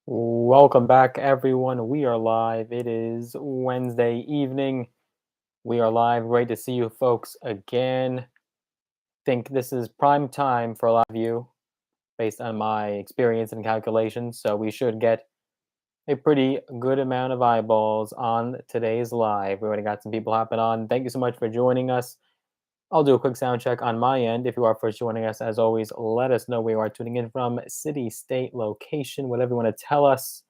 Welcome back, everyone. We are live. It is Wednesday evening. We are live. Great to see you folks again. Think this is prime time for a lot of you based on my experience and calculations. So we should get a pretty good amount of eyeballs on today's live. We already got some people hopping on. Thank you so much for joining us. I'll do a quick sound check on my end. If you are first joining us, as always, let us know where you are tuning in from, city, state, location, whatever you want to tell us.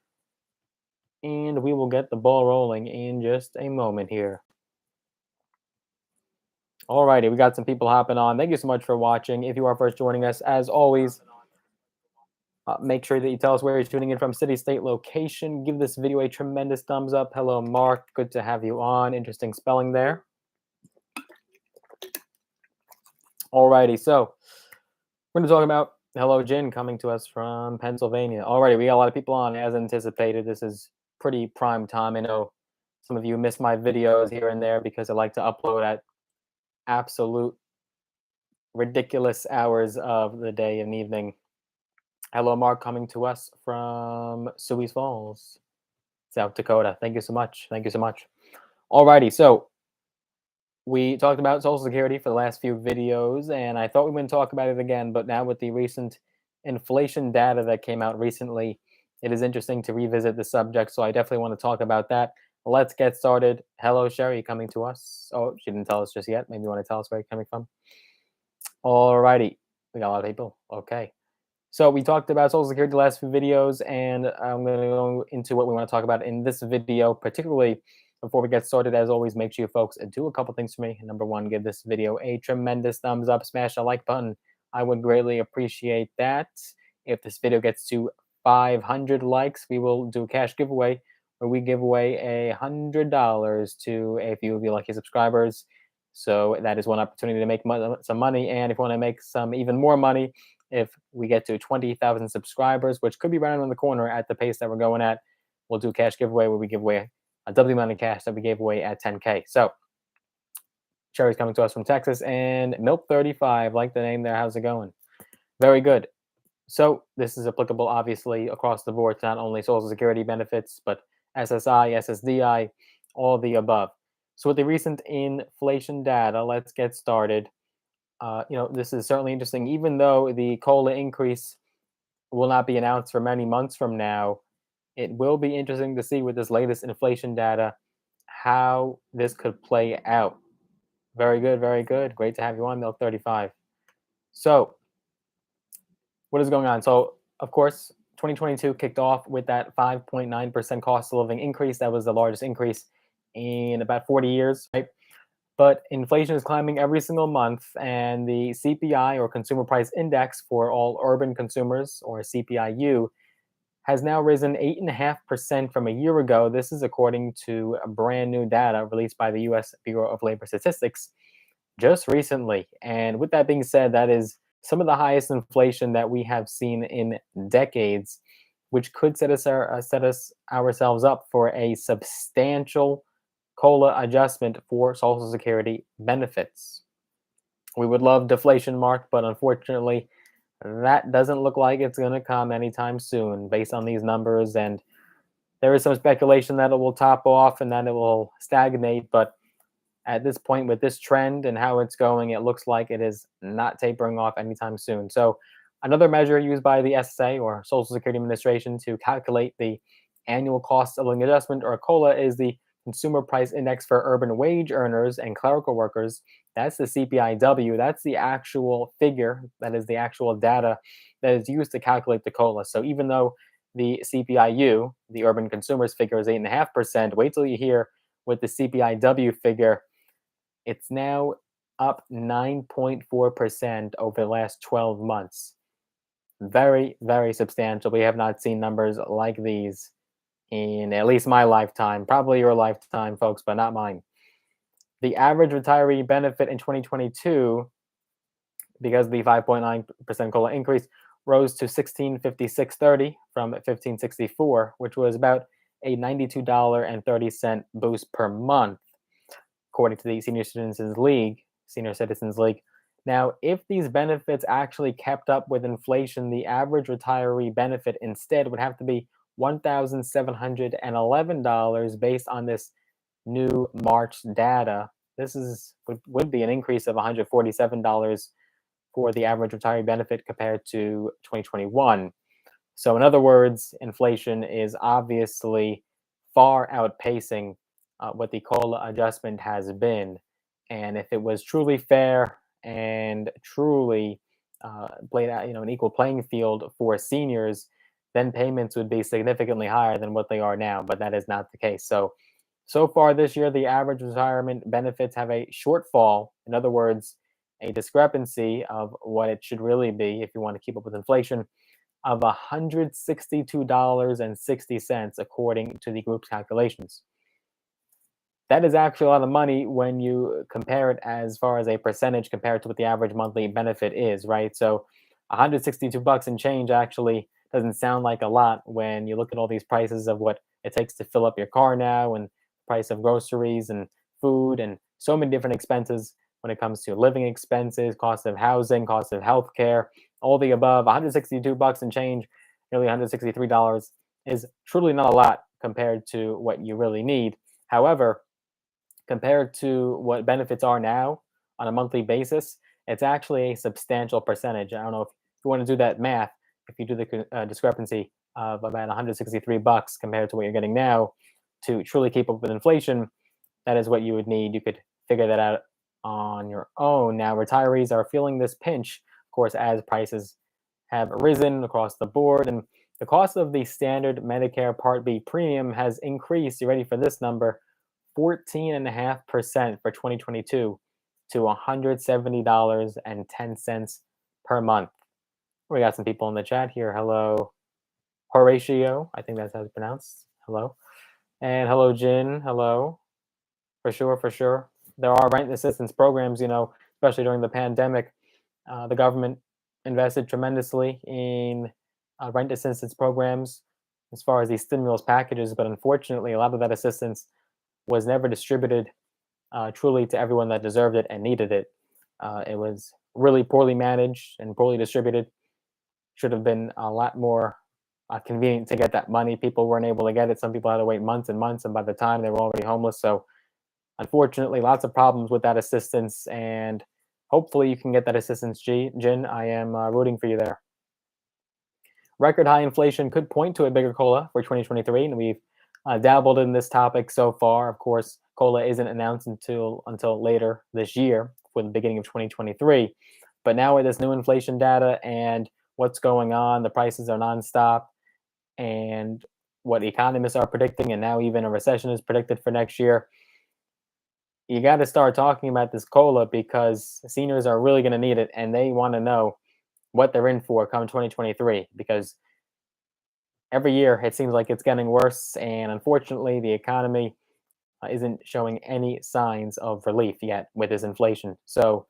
And we will get the ball rolling in just a moment here. Alrighty, we got some people hopping on. Thank you so much for watching. If you are first joining us, as always, make sure that you tell us where you're tuning in from, city, state, location. Give this video a tremendous thumbs up. Hello, Mark. Good to have you on. Interesting spelling there. Alrighty, so we're going to talk about hello, Jin, coming to us from Pennsylvania. Alrighty, we got a lot of people on as anticipated. This is pretty prime time. I know some of you miss my videos here and there because I like to upload at absolute ridiculous hours of the day and evening. Hello, Mark, coming to us from Sioux Falls, South Dakota. Thank you so much. Thank you so much. Alrighty, so we talked about Social Security for the last few videos, and I thought we wouldn't talk about it again, but now with the recent inflation data that came out recently, it is interesting to revisit the subject, so I definitely want to talk about that. Let's get started. Hello, Sherry, coming to us. Oh, she didn't tell us just yet. Maybe you want to tell us where you're coming from. Alrighty, we got a lot of people. Okay. So we talked about Social Security the last few videos, and I'm going to go into what we want to talk about in this video, particularly before we get started. As always, make sure you folks do a couple things for me. Number one, give this video a tremendous thumbs up, smash the like button. I would greatly appreciate that. If this video gets to 500 likes, we will do a cash giveaway where we give away $100 to a few of you lucky subscribers. So that is one opportunity to make some money. And if you want to make some even more money, if we get to 20,000 subscribers, which could be right around the corner at the pace that we're going at, we'll do a cash giveaway where we give away a double amount of cash that we gave away at 10K. So Sherry's coming to us from Texas, and Milk35, like the name there. How's it going? Very good. So this is applicable, obviously, across the board to not only Social Security benefits, but SSI, SSDI, all the above. So with the recent inflation data, let's get started. This is certainly interesting. Even though the COLA increase will not be announced for many months from now, it will be interesting to see with this latest inflation data how this could play out. Very good, very good. Great to have you on, Milk35. So what is going on? So, of course, 2022 kicked off with that 5.9% cost of living increase. That was the largest increase in about 40 years, right? But inflation is climbing every single month, and the CPI, or Consumer Price Index, for all urban consumers, or CPIU, has now risen 8.5% from a year ago. This is according to a brand new data released by the U.S. Bureau of Labor Statistics just recently. And with that being said, that is some of the highest inflation that we have seen in decades, which could set us ourselves up for a substantial COLA adjustment for Social Security benefits. We would love deflation, Mark, but unfortunately, that doesn't look like it's going to come anytime soon based on these numbers. And there is some speculation that it will top off and that it will stagnate. But at this point, with this trend and how it's going, it looks like it is not tapering off anytime soon. So another measure used by the SSA, or Social Security Administration, to calculate the annual cost of living adjustment, or COLA, is the Consumer Price Index for urban wage earners and clerical workers. That's the CPIW. That's the actual figure. That is the actual data that is used to calculate the COLA. So even though the CPIU, the urban consumers figure, is 8.5%, wait till you hear with the CPIW figure. It's now up 9.4% over the last 12 months. Very, very substantial. We have not seen numbers like these in at least my lifetime, probably your lifetime, folks, but not mine. The average retiree benefit in 2022, because of the 5.9% COLA increase, rose to $1,656.30 from $1,564, which was about a $92.30 boost per month, according to the Senior Citizens League. Now, if these benefits actually kept up with inflation, the average retiree benefit instead would have to be $1,711 based on this new March data. This would be an increase of $147 for the average retiree benefit compared to 2021. So, in other words, inflation is obviously far outpacing what the COLA adjustment has been. And if it was truly fair and truly played out, an equal playing field for seniors, then payments would be significantly higher than what they are now. But that is not the case. So far this year, the average retirement benefits have a shortfall. In other words, a discrepancy of what it should really be if you want to keep up with inflation of $162.60 according to the group's calculations. That is actually a lot of money when you compare it as far as a percentage compared to what the average monthly benefit is, right? So 162 bucks and change actually doesn't sound like a lot when you look at all these prices of what it takes to fill up your car now, and price of groceries and food and so many different expenses when it comes to living expenses, cost of housing, cost of healthcare, all the above. 162 bucks and change, nearly $163 is truly not a lot compared to what you really need. However, compared to what benefits are now on a monthly basis, it's actually a substantial percentage. I don't know if you want to do that math. If you do the discrepancy of about 163 bucks compared to what you're getting now to truly keep up with inflation, that is what you would need. You could figure that out on your own. Now, retirees are feeling this pinch, of course, as prices have risen across the board, and the cost of the standard Medicare Part B premium has increased. You ready for this number? 14.5% for 2022 to $170.10 per month. We got some people in the chat here. Hello, Horatio. I think that's how it's pronounced. Hello. And hello, Jin. Hello. For sure, for sure. There are rent assistance programs, especially during the pandemic. The government invested tremendously in rent assistance programs as far as these stimulus packages, but unfortunately, a lot of that assistance was never distributed truly to everyone that deserved it and needed it. It was really poorly managed and poorly distributed. Should have been a lot more convenient to get that money. People weren't able to get it. Some people had to wait months and months, and by the time they were already homeless. So, unfortunately, lots of problems with that assistance, and hopefully you can get that assistance, Jin. I am rooting for you there. Record high inflation could point to a bigger COLA for 2023, and we've dabbled in this topic so far. Of course, COLA isn't announced until later this year for the beginning of 2023. But now with this new inflation data and what's going on, the prices are nonstop, and what economists are predicting, and now even a recession is predicted for next year. You got to start talking about this COLA because seniors are really going to need it, and they want to know what they're in for come 2023, because every year it seems like it's getting worse, and unfortunately the economy isn't showing any signs of relief yet with this inflation. So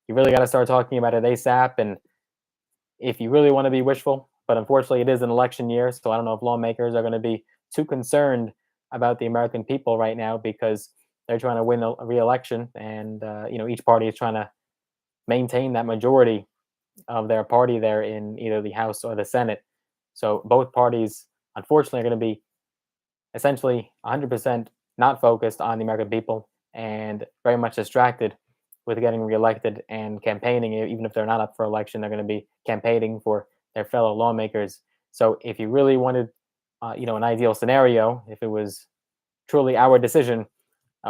you really got to start talking about it ASAP. And if you really want to be wishful, but unfortunately it is an election year, so I don't know if lawmakers are going to be too concerned about the American people right now, because they're trying to win a re-election, and each party is trying to maintain that majority of their party there in either the House or the Senate. So both parties, unfortunately, are going to be essentially 100% not focused on the American people and very much distracted with getting reelected and campaigning. Even if they're not up for election, they're going to be campaigning for their fellow lawmakers. So if you really wanted, an ideal scenario, if it was truly our decision,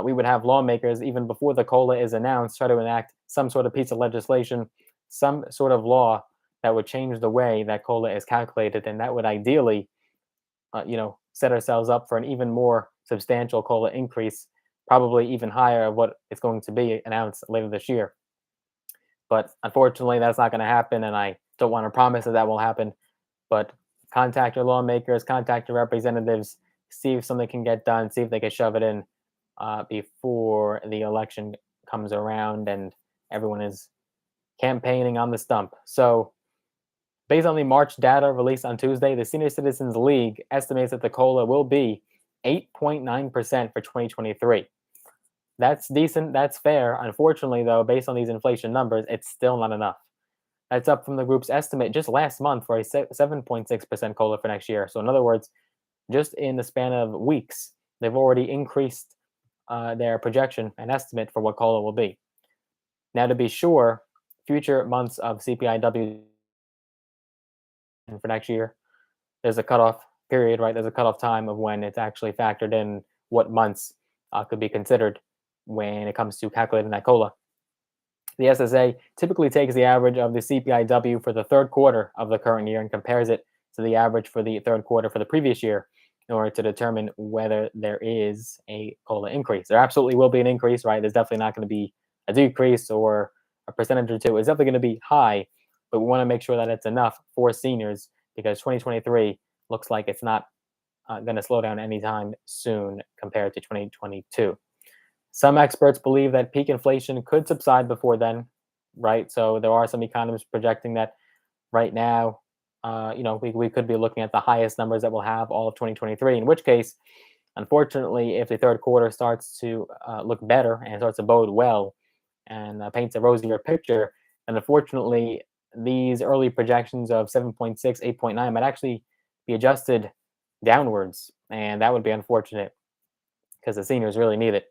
we would have lawmakers, even before the COLA is announced, try to enact some sort of piece of legislation, some sort of law that would change the way that COLA is calculated, and that would ideally, set ourselves up for an even more substantial COLA increase, probably even higher of what it's going to be announced later this year. But unfortunately, that's not going to happen, and I don't want to promise that will happen. But contact your lawmakers, contact your representatives, see if something can get done, see if they can shove it in before the election comes around and everyone is campaigning on the stump. So, based on the March data released on Tuesday, the Senior Citizens League estimates that the COLA will be 8.9% for 2023. That's decent. That's fair. Unfortunately, though, based on these inflation numbers, it's still not enough. That's up from the group's estimate just last month for a 7.6% COLA for next year. So, in other words, just in the span of weeks, they've already increased their projection and estimate for what COLA will be. Now, to be sure, future months of CPIW for next year, there's a cutoff period, right? There's a cutoff time of when it's actually factored in what months could be considered when it comes to calculating that COLA. The SSA typically takes the average of the CPIW for the third quarter of the current year and compares it to the average for the third quarter for the previous year in order to determine whether there is a COLA increase. There absolutely will be an increase, right? There's definitely not going to be a decrease or a percentage or two. It's definitely going to be high, but we want to make sure that it's enough for seniors because 2023 looks like it's not going to slow down anytime soon compared to 2022. Some experts believe that peak inflation could subside before then, right? So there are some economists projecting that right now, we could be looking at the highest numbers that we'll have all of 2023, in which case, unfortunately, if the third quarter starts to look better and starts to bode well and paints a rosier picture, then unfortunately, these early projections of 7.6, 8.9 might actually be adjusted downwards. And that would be unfortunate because the seniors really need it.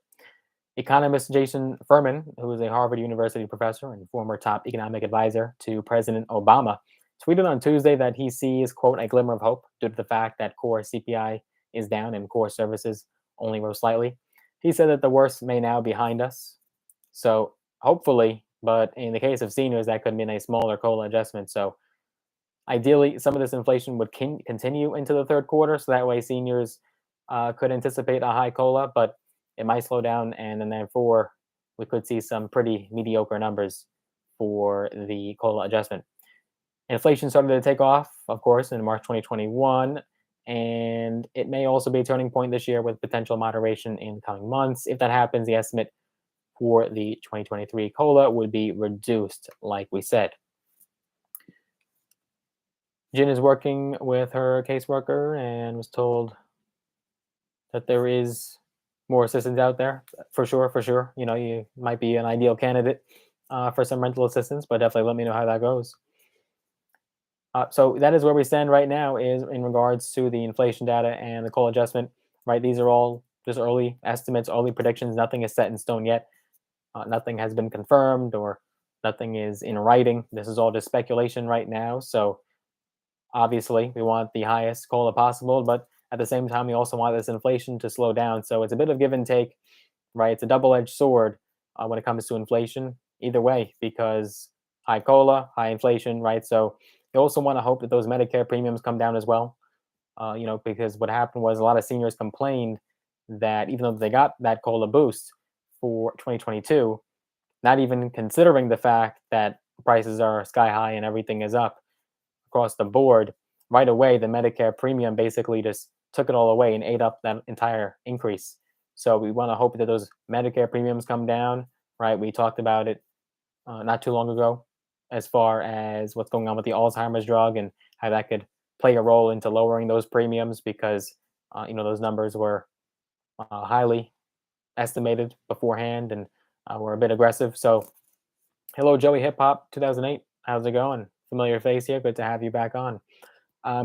Economist Jason Furman, who is a Harvard University professor and former top economic advisor to President Obama, tweeted on Tuesday that he sees, quote, a glimmer of hope due to the fact that core CPI is down and core services only rose slightly. He said that the worst may now be behind us. So hopefully, but in the case of seniors, that could mean a smaller COLA adjustment. So ideally, some of this inflation would continue into the third quarter. So that way seniors could anticipate a high COLA, but it might slow down, and then therefore we could see some pretty mediocre numbers for the COLA adjustment. Inflation started to take off, of course, in March 2021, and it may also be a turning point this year with potential moderation in the coming months. If that happens, the estimate for the 2023 COLA would be reduced, like we said. Jen is working with her caseworker and was told that there is more assistance out there for sure. You might be an ideal candidate for some rental assistance, but definitely let me know how that goes. So that is where we stand right now is in regards to the inflation data and the COLA adjustment, right? These are all just early estimates, early predictions. Nothing is set in stone yet. Nothing has been confirmed or nothing is in writing. This is all just speculation right now. So obviously we want the highest COLA possible, but at the same time, we also want this inflation to slow down. So it's a bit of give and take, right? It's a double-edged sword when it comes to inflation, either way, because high COLA, high inflation, right? So you also want to hope that those Medicare premiums come down as well, because what happened was a lot of seniors complained that even though they got that COLA boost for 2022, not even considering the fact that prices are sky high and everything is up across the board, right away, the Medicare premium basically just took it all away and ate up that entire increase. So we want to hope that those Medicare premiums come down, right? We talked about it not too long ago as far as what's going on with the Alzheimer's drug and how that could play a role into lowering those premiums because, those numbers were highly estimated beforehand and were a bit aggressive. So hello, Joey Hip Hop 2008. How's it going? Familiar face here. Good to have you back on.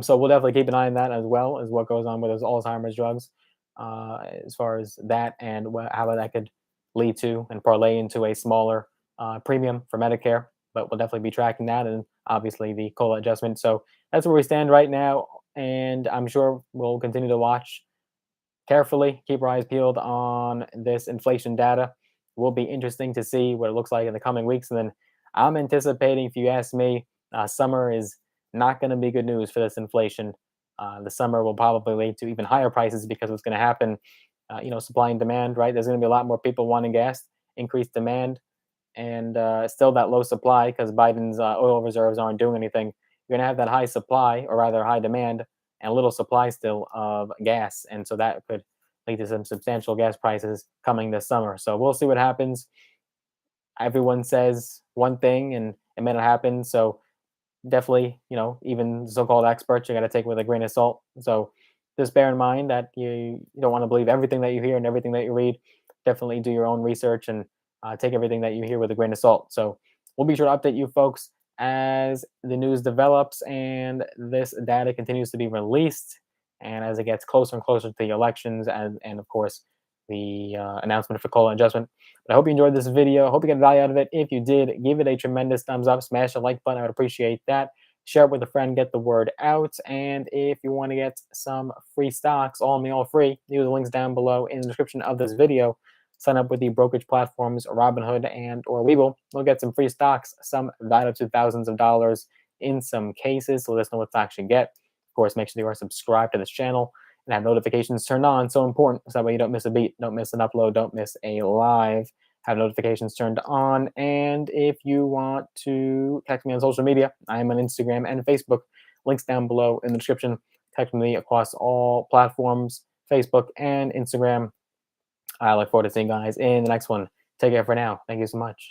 So we'll definitely keep an eye on that as well as what goes on with those Alzheimer's drugs, as far as that and how that could lead to and parlay into a smaller premium for Medicare. But we'll definitely be tracking that and obviously the COLA adjustment. So that's where we stand right now, and I'm sure we'll continue to watch carefully, keep our eyes peeled on this inflation data. It will be interesting to see what it looks like in the coming weeks, and then I'm anticipating, if you ask me, summer is not going to be good news for this inflation. The summer will probably lead to even higher prices because what's going to happen, supply and demand, right? There's going to be a lot more people wanting gas, increased demand, and still that low supply because Biden's oil reserves aren't doing anything. You're going to have that high supply, or rather high demand, and a little supply still of gas. And so that could lead to some substantial gas prices coming this summer. So we'll see what happens. Everyone says one thing and it may not happen. So definitely, even so-called experts, you got to take with a grain of salt. So just bear in mind that you don't want to believe everything that you hear and everything that you read. Definitely do your own research and take everything that you hear with a grain of salt. So we'll be sure to update you folks as the news develops and this data continues to be released, and as it gets closer and closer to the elections, and of course, the announcement for COLA adjustment. But I hope you enjoyed this video. I hope you get value out of it. If you did, give it a tremendous thumbs up. Smash the like button. I would appreciate that. Share it with a friend. Get the word out. And if you want to get some free stocks, all me, all free, use the links down below in the description of this video. Sign up with the brokerage platforms Robinhood and or Webull. We'll get some free stocks, some valued up to thousands of dollars in some cases. So let us know what stocks you get. Of course, make sure you are subscribed to this channel and have notifications turned on. So important. So that way you don't miss a beat, don't miss an upload, don't miss a live. Have notifications turned on. And if you want to catch me on social media, I am on Instagram and Facebook. Links down below in the description. Catch me across all platforms, Facebook and Instagram. I look forward to seeing you guys in the next one. Take care for now. Thank you so much.